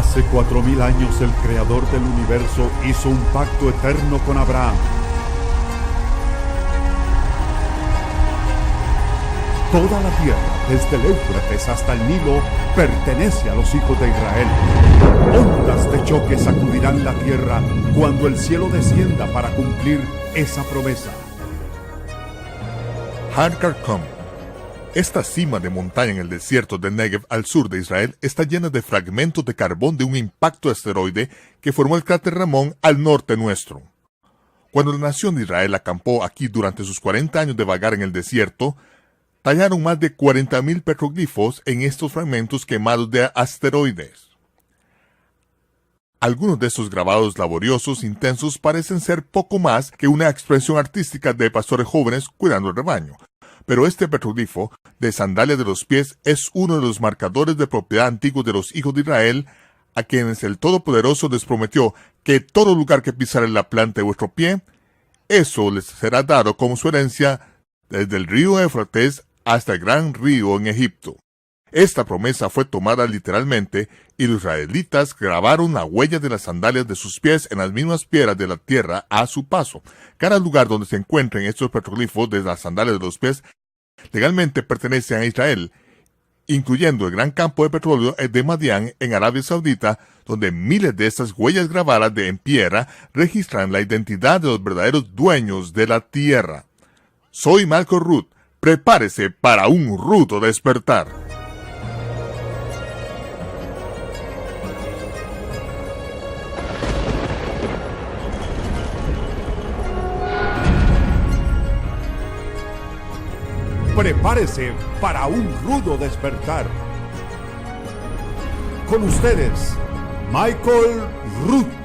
Hace 4000 años el Creador del universo hizo un pacto eterno con Abraham. Toda la tierra, desde el Éufrates hasta el Nilo, pertenece a los hijos de Israel. Ondas de choque sacudirán la tierra cuando el cielo descienda para cumplir esa promesa. Har Karkom. Esta cima de montaña en el desierto del Negev al sur de Israel está llena de fragmentos de carbón de un impacto asteroide que formó el cráter Ramón al norte nuestro. Cuando la nación de Israel acampó aquí durante sus 40 años de vagar en el desierto, tallaron más de 40.000 petroglifos en estos fragmentos quemados de asteroides. Algunos de estos grabados laboriosos intensos parecen ser poco más que una expresión artística de pastores jóvenes cuidando el rebaño. Pero este petroglifo de sandalia de los pies es uno de los marcadores de propiedad antiguos de los hijos de Israel, a quienes el Todopoderoso les prometió que todo lugar que pisare la planta de vuestro pie, eso les será dado como su herencia desde el río Éufrates hasta el gran río en Egipto. Esta promesa fue tomada literalmente y los israelitas grabaron la huella de las sandalias de sus pies en las mismas piedras de la tierra a su paso. Cada lugar donde se encuentren estos petroglifos de las sandalias de los pies legalmente pertenecen a Israel, incluyendo el gran campo de petróleo de Madián en Arabia Saudita, donde miles de estas huellas grabadas en piedra registran la identidad de los verdaderos dueños de la tierra. Soy Malcolm Root. Prepárese para un rudo despertar. Prepárese para un rudo despertar. Con ustedes, Michael Root.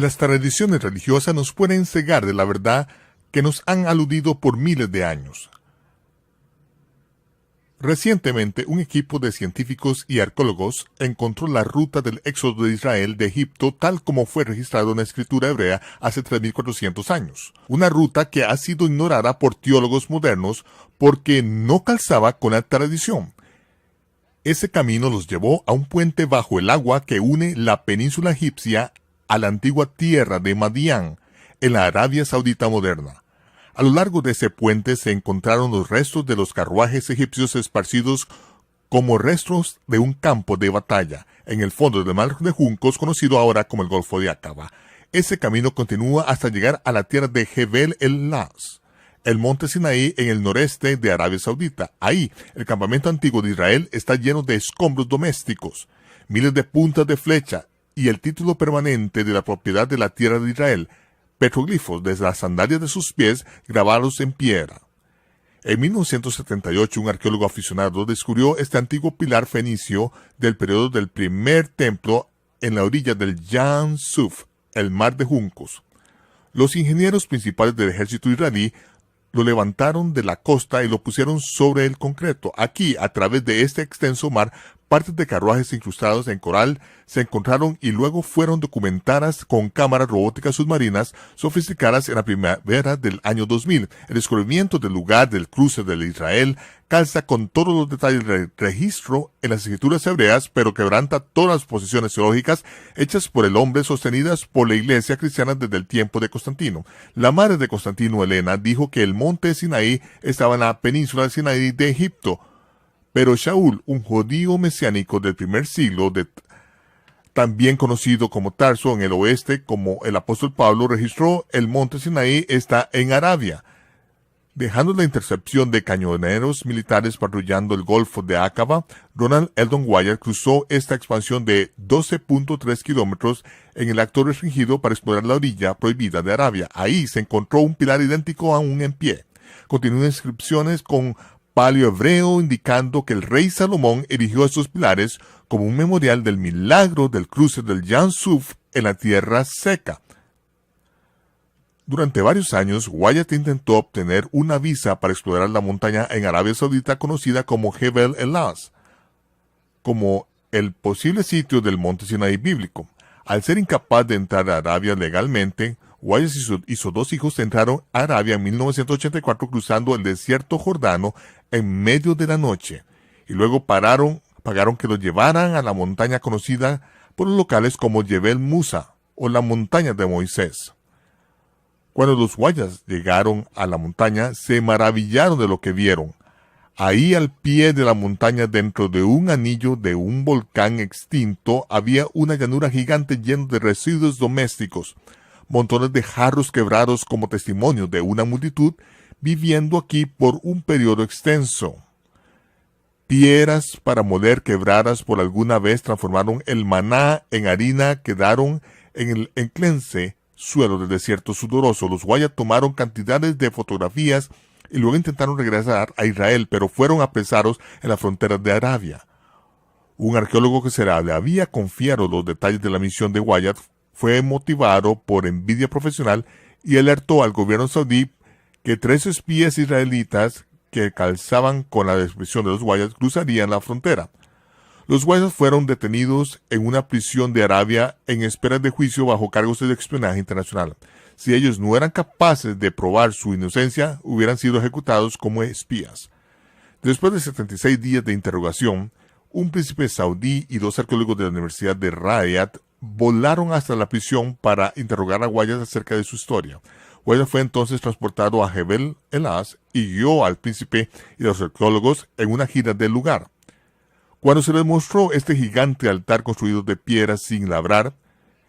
Las tradiciones religiosas nos pueden cegar de la verdad que nos han aludido por miles de años. Recientemente, un equipo de científicos y arqueólogos encontró la ruta del éxodo de Israel de Egipto tal como fue registrado en la escritura hebrea hace 3.400 años. Una ruta que ha sido ignorada por teólogos modernos porque no calzaba con la tradición. Ese camino los llevó a un puente bajo el agua que une la península egipcia a la antigua tierra de Madián, en la Arabia Saudita moderna. A lo largo de ese puente se encontraron los restos de los carruajes egipcios esparcidos como restos de un campo de batalla, en el fondo del mar de juncos conocido ahora como el Golfo de Aqaba. Ese camino continúa hasta llegar a la tierra de Jebel el-Laz, el monte Sinaí en el noreste de Arabia Saudita. Ahí, el campamento antiguo de Israel está lleno de escombros domésticos, miles de puntas de flecha, y el título permanente de la propiedad de la tierra de Israel, petroglifos desde las sandalias de sus pies grabados en piedra. En 1978, un arqueólogo aficionado descubrió este antiguo pilar fenicio del periodo del primer templo en la orilla del Yam Suf, el mar de juncos. Los ingenieros principales del ejército israelí lo levantaron de la costa y lo pusieron sobre el concreto. Aquí, a través de este extenso mar, partes de carruajes incrustados en coral se encontraron y luego fueron documentadas con cámaras robóticas submarinas sofisticadas en la primavera del año 2000. El descubrimiento del lugar del cruce del Israel calza con todos los detalles del registro en las escrituras hebreas, pero quebranta todas las posiciones teológicas hechas por el hombre sostenidas por la iglesia cristiana desde el tiempo de Constantino. La madre de Constantino, Helena, dijo que el monte Sinaí estaba en la península de Sinaí de Egipto. Pero Shaul, un judío mesiánico del primer siglo, también conocido como Tarso en el oeste como el apóstol Pablo, registró el monte Sinaí está en Arabia. Dejando la intercepción de cañoneros militares patrullando el Golfo de Aqaba, Ronald Eldon Wyatt cruzó esta expansión de 12.3 kilómetros en el acto restringido para explorar la orilla prohibida de Arabia. Ahí se encontró un pilar idéntico aún en pie. Continúan inscripciones con paleohebreo indicando que el rey Salomón erigió estos pilares como un memorial del milagro del cruce del Yam Suf en la tierra seca. Durante varios años, Wyatt intentó obtener una visa para explorar la montaña en Arabia Saudita conocida como Jebel el-Laz, como el posible sitio del monte Sinaí bíblico. Al ser incapaz de entrar a Arabia legalmente, Wyatt y sus dos hijos entraron a Arabia en 1984 cruzando el desierto jordano en medio de la noche, y luego pagaron que los llevaran a la montaña conocida por los locales como Jebel Musa, o la montaña de Moisés. Cuando los Wyatt llegaron a la montaña, se maravillaron de lo que vieron. Ahí al pie de la montaña, dentro de un anillo de un volcán extinto, había una llanura gigante llena de residuos domésticos, montones de jarros quebrados como testimonio de una multitud viviendo aquí por un periodo extenso. Piedras para moler quebradas por alguna vez transformaron el maná en harina, quedaron en el enclense suelo del desierto sudoroso. Los Wyatt tomaron cantidades de fotografías y luego intentaron regresar a Israel, pero fueron apresados en las fronteras de Arabia. Un arqueólogo que se le había confiado los detalles de la misión de Wyatt fue motivado por envidia profesional y alertó al gobierno saudí que 3 espías israelitas que calzaban con la descripción de los Wyatt cruzarían la frontera. Los Wyatt fueron detenidos en una prisión de Arabia en espera de juicio bajo cargos de espionaje internacional. Si ellos no eran capaces de probar su inocencia, hubieran sido ejecutados como espías. Después de 76 días de interrogación, un príncipe saudí y 2 arqueólogos de la Universidad de Riyadh volaron hasta la prisión para interrogar a Wyatt acerca de su historia. Wyatt fue entonces transportado a Jebel el-Laz y guió al príncipe y a los arqueólogos en una gira del lugar. Cuando se les mostró este gigante altar construido de piedras sin labrar,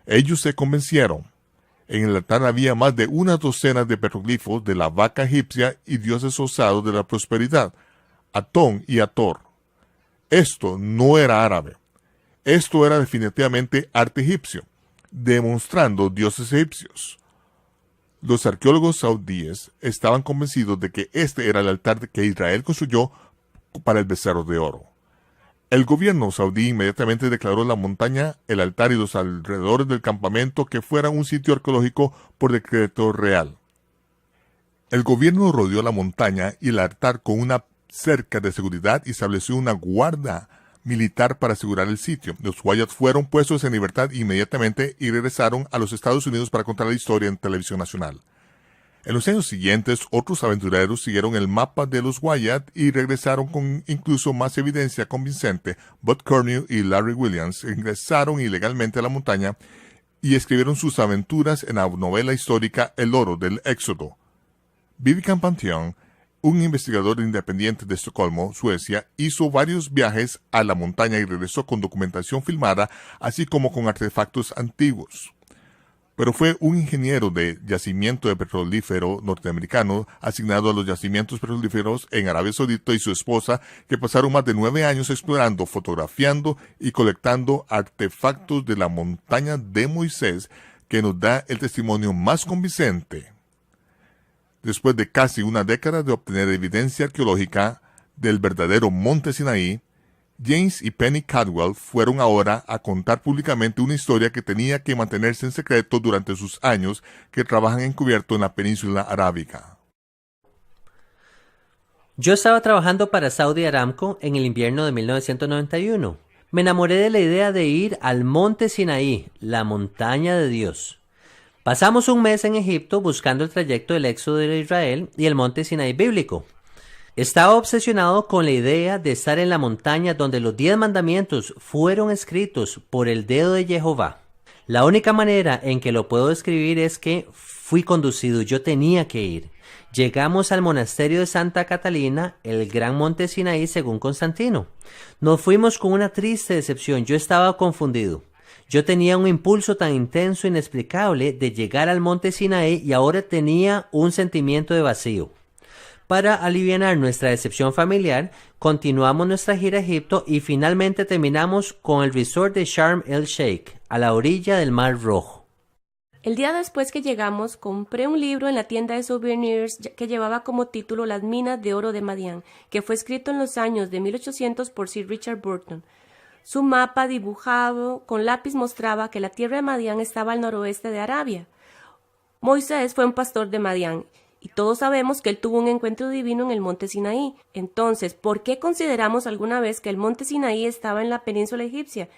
ellos se convencieron. En el altar había más de una docena de petroglifos de la vaca egipcia y dioses osados de la prosperidad, Atón y Ator. Esto no era árabe. Esto era definitivamente arte egipcio, demostrando dioses egipcios. Los arqueólogos saudíes estaban convencidos de que este era el altar que Israel construyó para el becerro de oro. El gobierno saudí inmediatamente declaró la montaña, el altar y los alrededores del campamento que fueran un sitio arqueológico por decreto real. El gobierno rodeó la montaña y el altar con una cerca de seguridad y estableció una guardia militar para asegurar el sitio. Los Wyatt fueron puestos en libertad inmediatamente y regresaron a los Estados Unidos para contar la historia en televisión nacional. En los años siguientes, otros aventureros siguieron el mapa de los Wyatt y regresaron con incluso más evidencia convincente. Bud Cornew y Larry Williams ingresaron ilegalmente a la montaña y escribieron sus aventuras en la novela histórica El Oro del Éxodo. Vivikan Pantheon, un investigador independiente de Estocolmo, Suecia, hizo varios viajes a la montaña y regresó con documentación filmada, así como con artefactos antiguos. Pero fue un ingeniero de yacimiento de petrolífero norteamericano asignado a los yacimientos petrolíferos en Arabia Saudita y su esposa que pasaron más de 9 años explorando, fotografiando y colectando artefactos de la montaña de Moisés que nos da el testimonio más convincente. Después de casi una década de obtener evidencia arqueológica del verdadero monte Sinaí, James y Penny Caldwell fueron ahora a contar públicamente una historia que tenía que mantenerse en secreto durante sus años que trabajan encubierto en la península arábiga. Yo estaba trabajando para Saudi Aramco en el invierno de 1991. Me enamoré de la idea de ir al monte Sinaí, la montaña de Dios. Pasamos un mes en Egipto buscando el trayecto del éxodo de Israel y el monte Sinaí bíblico. Estaba obsesionado con la idea de estar en la montaña donde los 10 mandamientos fueron escritos por el dedo de Jehová. La única manera en que lo puedo describir es que fui conducido, yo tenía que ir. Llegamos al monasterio de Santa Catalina, el gran monte Sinaí según Constantino. Nos fuimos con una triste decepción, yo estaba confundido. Yo tenía un impulso tan intenso e inexplicable de llegar al monte Sinaí y ahora tenía un sentimiento de vacío. Para aliviar nuestra decepción familiar, continuamos nuestra gira a Egipto y finalmente terminamos con el resort de Sharm el-Sheikh, a la orilla del Mar Rojo. El día después que llegamos, compré un libro en la tienda de souvenirs que llevaba como título Las minas de oro de Madián, que fue escrito en los años de 1800 por Sir Richard Burton. Su mapa dibujado con lápiz mostraba que la tierra de Madián estaba al noroeste de Arabia. Moisés fue un pastor de Madián, y todos sabemos que él tuvo un encuentro divino en el monte Sinaí. Entonces, ¿por qué consideramos alguna vez que el monte Sinaí estaba en la península egipcia?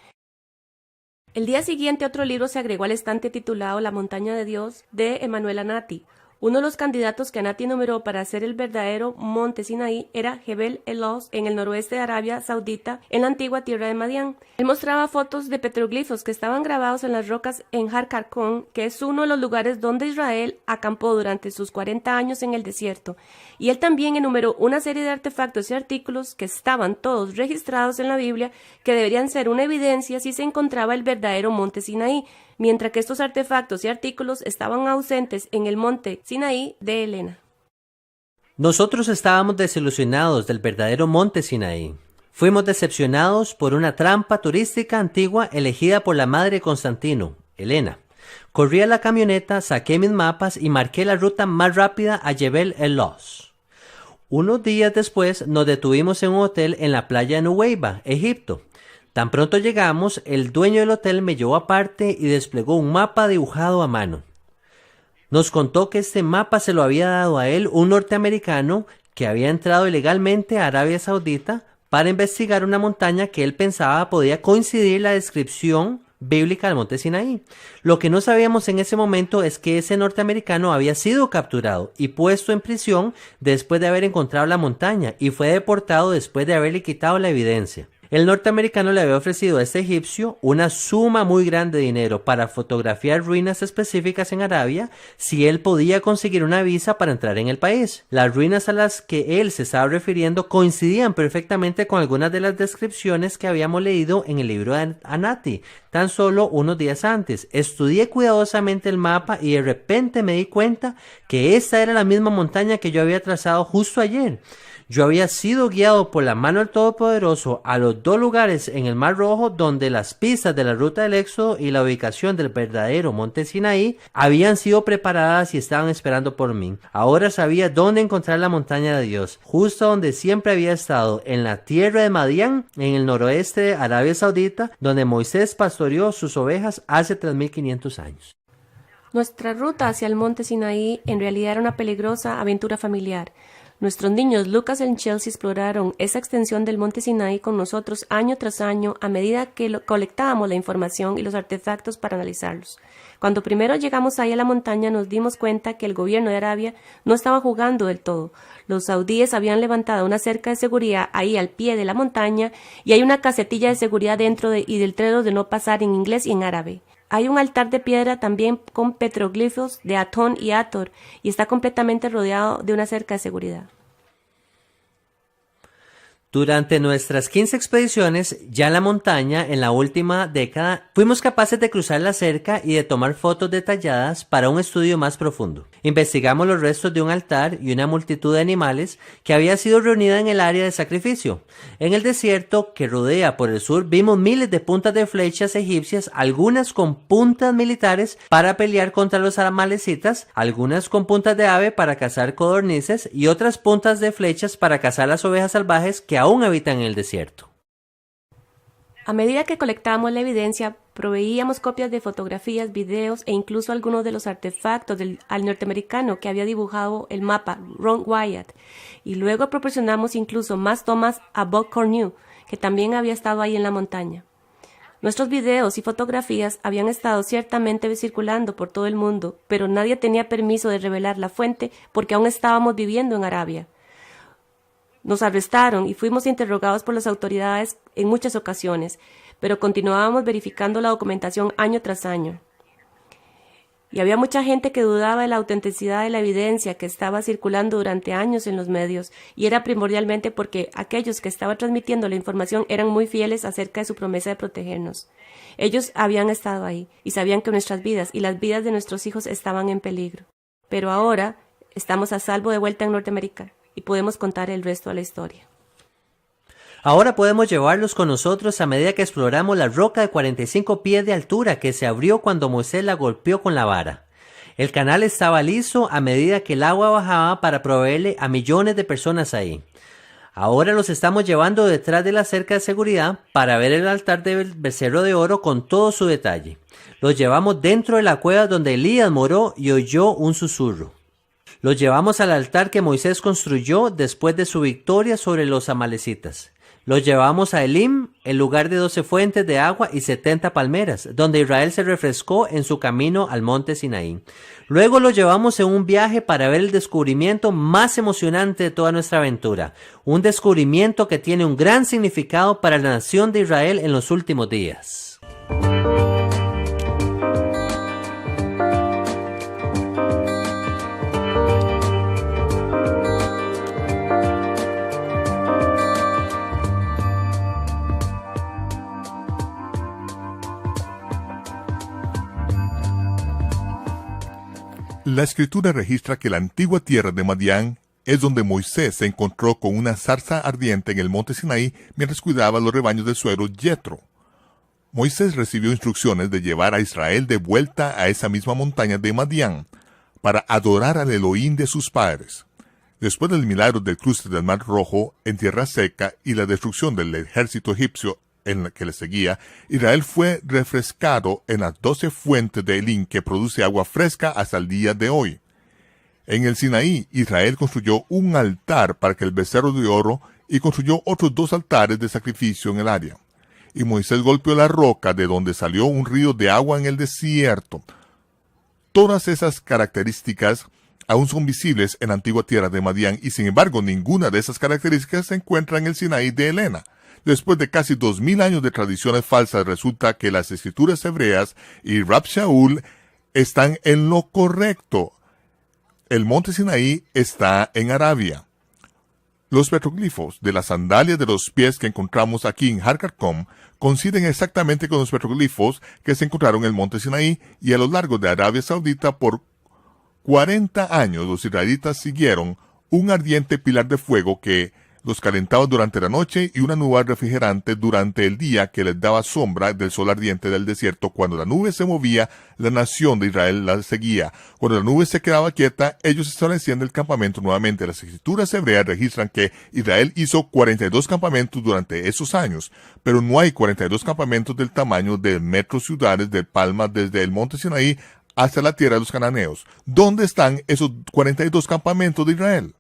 El día siguiente otro libro se agregó al estante titulado La montaña de Dios, de Emanuel Anati. Uno de los candidatos que Anati enumeró para ser el verdadero monte Sinaí era Jebel el-Lawz, en el noroeste de Arabia Saudita, en la antigua tierra de Madián. Él mostraba fotos de petroglifos que estaban grabados en las rocas en Har Qarqon, que es uno de los lugares donde Israel acampó durante sus 40 años en el desierto. Y él también enumeró una serie de artefactos y artículos que estaban todos registrados en la Biblia, que deberían ser una evidencia si se encontraba el verdadero monte Sinaí, mientras que estos artefactos y artículos estaban ausentes en el monte Sinaí de Helena. Nosotros estábamos desilusionados del verdadero monte Sinaí. Fuimos decepcionados por una trampa turística antigua elegida por la madre de Constantino, Helena. Corrí a la camioneta, saqué mis mapas y marqué la ruta más rápida a Jebel el-Lawz. Unos días después nos detuvimos en un hotel en la playa de Nuweiba, Egipto. Tan pronto llegamos, el dueño del hotel me llevó aparte y desplegó un mapa dibujado a mano. Nos contó que este mapa se lo había dado a él un norteamericano que había entrado ilegalmente a Arabia Saudita para investigar una montaña que él pensaba podía coincidir la descripción bíblica del monte Sinaí. Lo que no sabíamos en ese momento es que ese norteamericano había sido capturado y puesto en prisión después de haber encontrado la montaña y fue deportado después de haberle quitado la evidencia. El norteamericano le había ofrecido a este egipcio una suma muy grande de dinero para fotografiar ruinas específicas en Arabia si él podía conseguir una visa para entrar en el país. Las ruinas a las que él se estaba refiriendo coincidían perfectamente con algunas de las descripciones que habíamos leído en el libro de Anati, tan solo unos días antes. Estudié cuidadosamente el mapa y de repente me di cuenta que esta era la misma montaña que yo había trazado justo ayer. Yo había sido guiado por la mano del Todopoderoso a los dos lugares en el Mar Rojo donde las pistas de la ruta del Éxodo y la ubicación del verdadero monte Sinaí habían sido preparadas y estaban esperando por mí. Ahora sabía dónde encontrar la montaña de Dios, justo donde siempre había estado, en la tierra de Madián, en el noroeste de Arabia Saudita, donde Moisés pastoreó sus ovejas hace 3.500 años. Nuestra ruta hacia el monte Sinaí en realidad era una peligrosa aventura familiar. Nuestros niños Lucas y Chelsea exploraron esa extensión del monte Sinaí con nosotros año tras año a medida que colectábamos la información y los artefactos para analizarlos. Cuando primero llegamos ahí a la montaña nos dimos cuenta que el gobierno de Arabia no estaba jugando del todo. Los saudíes habían levantado una cerca de seguridad ahí al pie de la montaña y hay una casetilla de seguridad dentro y del letrero de no pasar en inglés y en árabe. Hay un altar de piedra también con petroglifos de Atón y Ator y está completamente rodeado de una cerca de seguridad. Durante nuestras 15 expediciones, ya en la montaña, en la última década, fuimos capaces de cruzar la cerca y de tomar fotos detalladas para un estudio más profundo. Investigamos los restos de un altar y una multitud de animales que había sido reunida en el área de sacrificio. En el desierto que rodea por el sur vimos miles de puntas de flechas egipcias, algunas con puntas militares para pelear contra los amalecitas, algunas con puntas de ave para cazar codornices y otras puntas de flechas para cazar las ovejas salvajes que aún habitan en el desierto. A medida que colectábamos la evidencia, proveíamos copias de fotografías, videos e incluso algunos de los artefactos al norteamericano que había dibujado el mapa, Ron Wyatt, y luego proporcionamos incluso más tomas a Bob Cornu, que también había estado ahí en la montaña. Nuestros videos y fotografías habían estado ciertamente circulando por todo el mundo, pero nadie tenía permiso de revelar la fuente porque aún estábamos viviendo en Arabia. Nos arrestaron y fuimos interrogados por las autoridades en muchas ocasiones, pero continuábamos verificando la documentación año tras año. Y había mucha gente que dudaba de la autenticidad de la evidencia que estaba circulando durante años en los medios, y era primordialmente porque aquellos que estaban transmitiendo la información eran muy fieles acerca de su promesa de protegernos. Ellos habían estado ahí y sabían que nuestras vidas y las vidas de nuestros hijos estaban en peligro. Pero ahora estamos a salvo de vuelta en Norteamérica y podemos contar el resto de la historia. Ahora podemos llevarlos con nosotros a medida que exploramos la roca de 45 pies de altura que se abrió cuando Moisés la golpeó con la vara. El canal estaba liso a medida que el agua bajaba para proveerle a millones de personas ahí. Ahora los estamos llevando detrás de la cerca de seguridad para ver el altar del becerro de oro con todo su detalle. Los llevamos dentro de la cueva donde Elías moró y oyó un susurro. Los llevamos al altar que Moisés construyó después de su victoria sobre los amalecitas. Los llevamos a Elim, el lugar de 12 fuentes de agua y 70 palmeras, donde Israel se refrescó en su camino al monte Sinaí. Luego los llevamos en un viaje para ver el descubrimiento más emocionante de toda nuestra aventura. Un descubrimiento que tiene un gran significado para la nación de Israel en los últimos días. La escritura registra que la antigua tierra de Madián es donde Moisés se encontró con una zarza ardiente en el monte Sinaí mientras cuidaba los rebaños del suegro Yetro. Moisés recibió instrucciones de llevar a Israel de vuelta a esa misma montaña de Madián para adorar al Elohim de sus padres. Después del milagro del cruce del Mar Rojo en tierra seca y la destrucción del ejército egipcio en la que le seguía, Israel fue refrescado en las 12 fuentes de Elim que produce agua fresca hasta el día de hoy. En el Sinaí, Israel construyó un altar para que el becerro de oro y construyó otros 2 altares de sacrificio en el área. Y Moisés golpeó la roca de donde salió un río de agua en el desierto. Todas esas características aún son visibles en la antigua tierra de Madián y sin embargo ninguna de esas características se encuentra en el Sinaí de Helena. Después de casi 2000 años de tradiciones falsas, resulta que las escrituras hebreas y Rab Shaul están en lo correcto. El monte Sinaí está en Arabia. Los petroglifos de las sandalias de los pies que encontramos aquí en Har Karkom coinciden exactamente con los petroglifos que se encontraron en el monte Sinaí y a lo largo de Arabia Saudita por 40 años los israelitas siguieron un ardiente pilar de fuego que los calentaba durante la noche y una nube refrigerante durante el día que les daba sombra del sol ardiente del desierto. Cuando la nube se movía, la nación de Israel la seguía. Cuando la nube se quedaba quieta, ellos establecían el campamento nuevamente. Las escrituras hebreas registran que Israel hizo 42 campamentos durante esos años, pero no hay 42 campamentos del tamaño de metros ciudades de Palma desde el monte Sinaí hasta la tierra de los cananeos. ¿Dónde están esos 42 campamentos de Israel?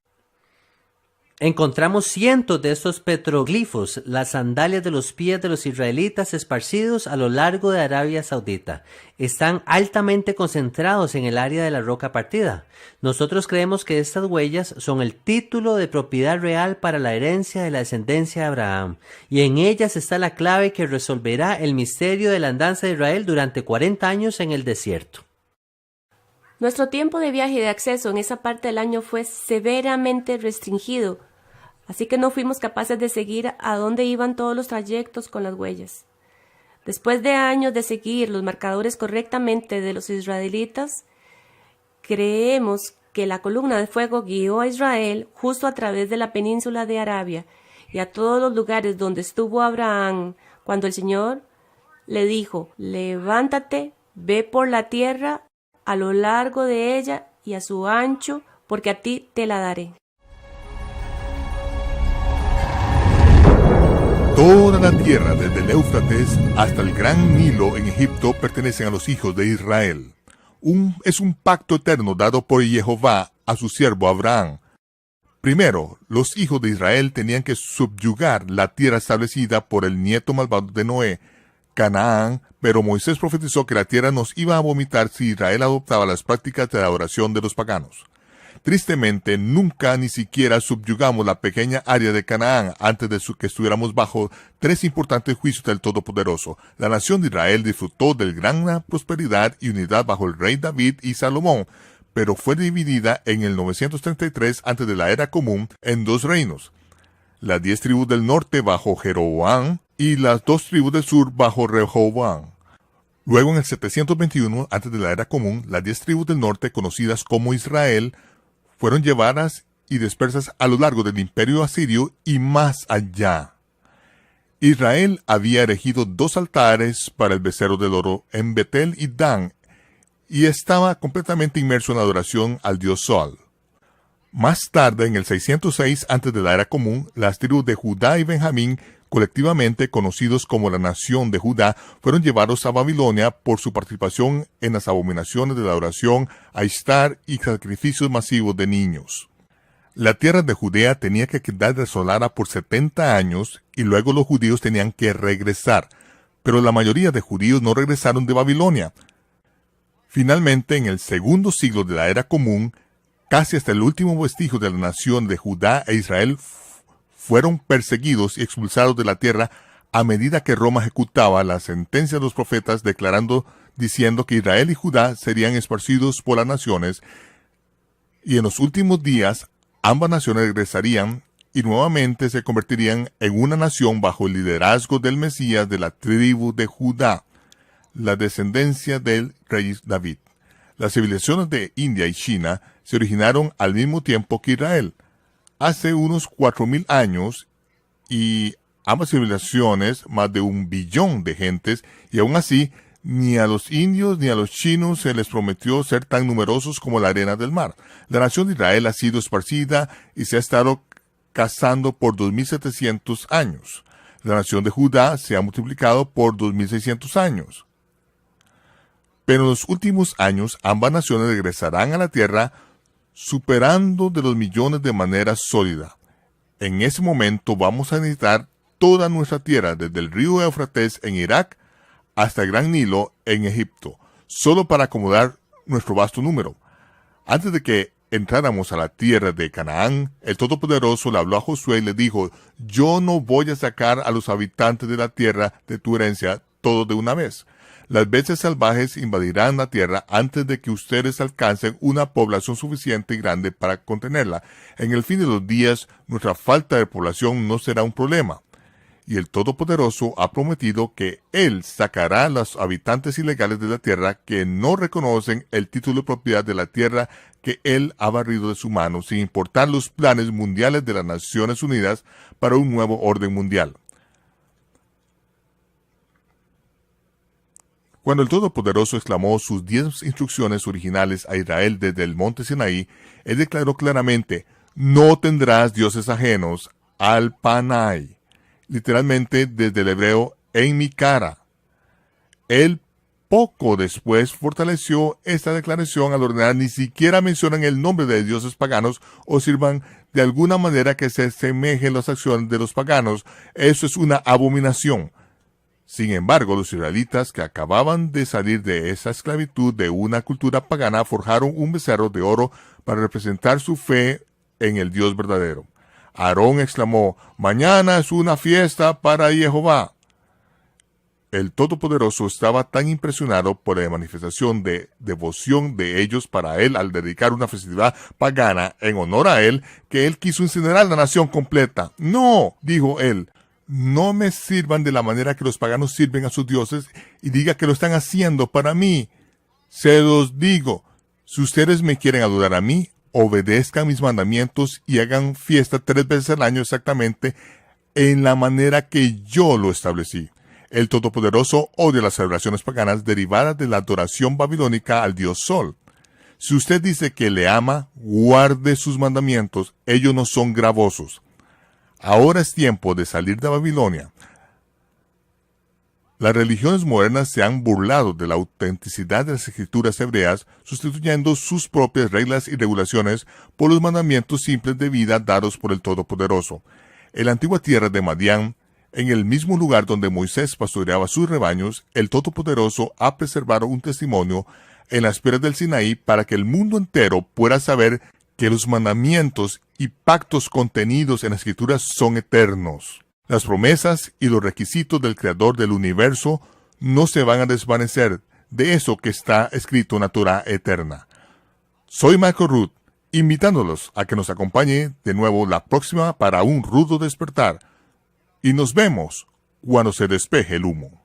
Encontramos cientos de estos petroglifos, las sandalias de los pies de los israelitas esparcidos a lo largo de Arabia Saudita. Están altamente concentrados en el área de la roca partida. Nosotros creemos que estas huellas son el título de propiedad real para la herencia de la descendencia de Abraham, y en ellas está la clave que resolverá el misterio de la andanza de Israel durante 40 años en el desierto. Nuestro tiempo de viaje y de acceso en esa parte del año fue severamente restringido, así que no fuimos capaces de seguir a dónde iban todos los trayectos con las huellas. Después de años de seguir los marcadores correctamente de los israelitas, creemos que la columna de fuego guió a Israel justo a través de la península de Arabia y a todos los lugares donde estuvo Abraham cuando el Señor le dijo: levántate, ve por la tierra a lo largo de ella y a su ancho, porque a ti te la daré. Toda la tierra, desde el Éufrates hasta el gran Nilo en Egipto, pertenecen a los hijos de Israel. Es un pacto eterno dado por Jehová a su siervo Abraham. Primero, los hijos de Israel tenían que subyugar la tierra establecida por el nieto malvado de Noé, Canaán, pero Moisés profetizó que la tierra nos iba a vomitar si Israel adoptaba las prácticas de la adoración de los paganos. Tristemente, nunca ni siquiera subyugamos la pequeña área de Canaán antes de que estuviéramos bajo 3 importantes juicios del Todopoderoso. La nación de Israel disfrutó de gran prosperidad y unidad bajo el rey David y Salomón, pero fue dividida en el 933 antes de la era común en 2 reinos. Las 10 tribus del norte bajo Jeroboam y las 2 tribus del sur bajo Rehoboam. Luego en el 721 antes de la era común, las 10 tribus del norte, conocidas como Israel, fueron llevadas y dispersas a lo largo del imperio asirio y más allá. Israel había erigido 2 altares para el becerro del oro en Betel y Dan, y estaba completamente inmerso en la adoración al dios Sol. Más tarde, en el 606 antes de la era común, las tribus de Judá y Benjamín, colectivamente conocidos como la nación de Judá, fueron llevados a Babilonia por su participación en las abominaciones de la adoración a Ishtar y sacrificios masivos de niños. La tierra de Judea tenía que quedar desolada por 70 años y luego los judíos tenían que regresar, pero la mayoría de judíos no regresaron de Babilonia. Finalmente, en el segundo siglo de la era común, casi hasta el último vestigio de la nación de Judá e Israel fueron perseguidos y expulsados de la tierra a medida que Roma ejecutaba la sentencia de los profetas diciendo que Israel y Judá serían esparcidos por las naciones, y en los últimos días ambas naciones regresarían y nuevamente se convertirían en una nación bajo el liderazgo del Mesías de la tribu de Judá, la descendencia del rey David. Las civilizaciones de India y China se originaron al mismo tiempo que Israel, hace unos 4.000 años, y ambas civilizaciones, más de 1 billón de gentes, y aún así, ni a los indios ni a los chinos se les prometió ser tan numerosos como la arena del mar. La nación de Israel ha sido esparcida y se ha estado cazando por 2.700 años. La nación de Judá se ha multiplicado por 2.600 años. Pero en los últimos años ambas naciones regresarán a la tierra superando de los millones de manera sólida. En ese momento vamos a necesitar toda nuestra tierra, desde el río Éufrates en Irak hasta el Gran Nilo en Egipto, solo para acomodar nuestro vasto número. Antes de que entráramos a la tierra de Canaán, el Todopoderoso le habló a Josué y le dijo: yo no voy a sacar a los habitantes de la tierra de tu herencia todos de una vez. Las bestias salvajes invadirán la tierra antes de que ustedes alcancen una población suficiente y grande para contenerla. En el fin de los días, nuestra falta de población no será un problema. Y el Todopoderoso ha prometido que Él sacará a los habitantes ilegales de la tierra que no reconocen el título de propiedad de la tierra que Él ha barrido de su mano, sin importar los planes mundiales de las Naciones Unidas para un nuevo orden mundial. Cuando el Todopoderoso exclamó sus 10 instrucciones originales a Israel desde el monte Sinaí, Él declaró claramente: no tendrás dioses ajenos al Panay, literalmente desde el hebreo en mi cara. Él poco después fortaleció esta declaración al ordenar ni siquiera mencionan el nombre de dioses paganos o sirvan de alguna manera que se asemejen las acciones de los paganos. Eso es una abominación. Sin embargo, los israelitas que acababan de salir de esa esclavitud de una cultura pagana forjaron un becerro de oro para representar su fe en el Dios verdadero. Aarón exclamó: mañana es una fiesta para Jehová. El Todopoderoso estaba tan impresionado por la manifestación de devoción de ellos para él al dedicar una festividad pagana en honor a él, que él quiso incinerar la nación completa. No, dijo él, no me sirvan de la manera que los paganos sirven a sus dioses y diga que lo están haciendo para mí. Se los digo, si ustedes me quieren adorar a mí, obedezcan mis mandamientos y hagan fiesta 3 veces al año exactamente en la manera que yo lo establecí. El Todopoderoso odia las celebraciones paganas derivadas de la adoración babilónica al dios Sol. Si usted dice que le ama, guarde sus mandamientos, ellos no son gravosos. Ahora es tiempo de salir de Babilonia. Las religiones modernas se han burlado de la autenticidad de las escrituras hebreas, sustituyendo sus propias reglas y regulaciones por los mandamientos simples de vida dados por el Todopoderoso. En la antigua tierra de Madián, en el mismo lugar donde Moisés pastoreaba sus rebaños, el Todopoderoso ha preservado un testimonio en las piedras del Sinaí para que el mundo entero pueda saber que los mandamientos y pactos contenidos en las Escrituras son eternos. Las promesas y los requisitos del Creador del universo no se van a desvanecer de eso que está escrito en la Torá eterna. Soy Michael Root, invitándolos a que nos acompañe de nuevo la próxima para un rudo despertar. Y nos vemos cuando se despeje el humo.